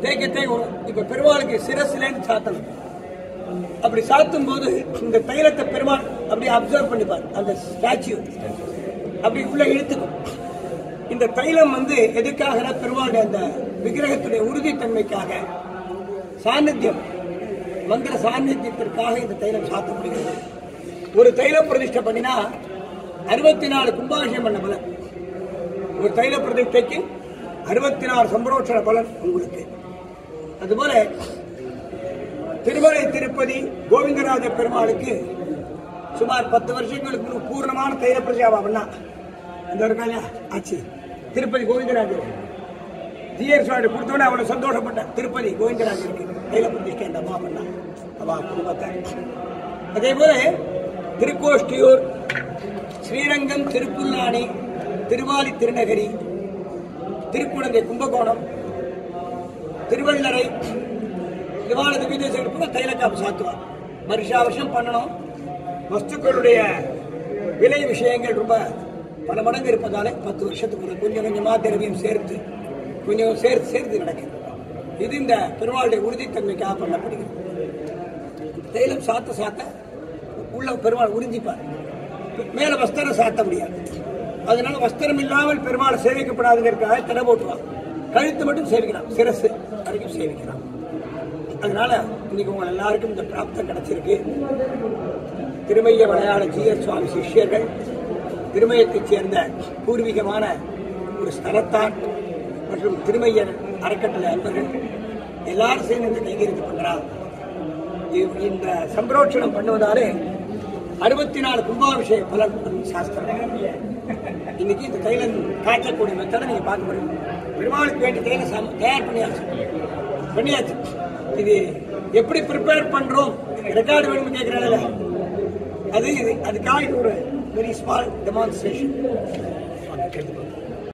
தேய்க்க தேய்க்க இப்ப பெருமாளுக்கு சிரஸ்லேருந்து சாத்தணும். அப்படி சாத்தும் போது இந்த தைலத்தை பெருமாள் அப்படி அப்சர்வ் பண்ணிப்பார். அந்த ஸ்டாச்சு அப்படி உள்ள இழுத்துக்கும். இந்த தைலம் எதுக்காக பெருமாளுடைய அந்த விக்கிரகத்துடைய உறுதித்தன்மைக்காக, சாநித்தியம், மந்திர சாநித்தியத்திற்காக இந்த தைலம் சாத்தப்படுகிறது. ஒரு தைல பிரதிஷ்டை பண்ணினா 64 கும்பாபிஷேகம் பண்ண பலன். ஒரு தைல பிரதிஷ்டைக்கு 64 சம்பரோட்சண பலன் உங்களுக்கு. அதுபோல திருமலை திருப்பதி கோவிந்தராஜ பெருமாளுக்கு சுமார் 10 வருஷங்களுக்கு முன்பு பூர்ணமான தைல பிரஜாவா பண்ணா அந்த ஒரு காலம் ஆச்சு. திருப்பதி கோவிந்தராஜர் ஜிஆர் சுவாமி கொடுத்தோட அவ்வளவு சந்தோஷப்பட்ட. திருப்பதி கோவிந்தராஜருக்கு தைல பிரதிஷ்டை அந்த அம்மா பண்ணா அவா குடும்பத்தை. அதே போல திருக்கோஷ்டியூர், ஸ்ரீரங்கம், திருப்புல்லானி, திருவாலி திருநகரி, திருக்குழந்தை, கும்பகோணம், திருவள்ளரை, திருவாலது விதேசம் கூட தைலக்காப்பு சாத்துவார். வருஷா வருஷம் பண்ணணும். வஸ்துக்களுடைய விலை விஷயங்கள் ரொம்ப பல மடங்கு இருப்பதால 10 வருஷத்துக்கு கொஞ்சம் கொஞ்சமா திரவியம் சேர்த்து கொஞ்சம் சேர்த்து நடக்குது. இது இந்த பெருமாளுடைய உறுதித்தன்மைக்காக பண்ணப்படுகிறது. தைலம் சாத்த உள்ள பெருமாள் உறிஞ்சிப்பார். மேல வஸ்திரம் சாத்த முடியாது. அதனால வஸ்திரம் இல்லாமல் பெருமாள் சேவிக்கப்படாதுங்கிறதுக்காக தடை போட்டுவார். கழுத்து மட்டும் சேவிக்கலாம், சிரசு வரைக்கும் சேவிக்கலாம். அதனால இன்னைக்கு உங்க எல்லாருக்கும் இந்த பிராப்தம் கிடைச்சிருக்கு. திருமைய மலையாள ஜிஆர் சுவாமி சிஷ்யர்கள், திருமயத்தைச் சேர்ந்த பூர்வீகமான ஒரு ஸ்தலத்தான் மற்றும் திருமையர் அறக்கட்டளை அன்பர்கள் எல்லாரும் சேர்ந்து இந்த கைகரித்து பண்றாங்க. இந்த சம்பரோட்சணம் பண்ணுவதாலே 64 கும்பாபிஷேக பலன் சாஸ்திரம். இன்னைக்கு இந்த தைலம் காய்ச்சக்கூடிய மெத்தடை நீங்க பார்க்க முடியும். பெருமாளுக்கு வேண்டிய தைலம் தயார் பண்ணியாச்சு. இது எப்படி ப்ரிப்பேர் பண்றோம், ரெக்கார்டு வேணும்னு கேட்கிறாங்கல்ல, அதுக்காக இது ஒரு வெரி ஸ்மால் டெமான்ஸ்ட்ரேஷன்.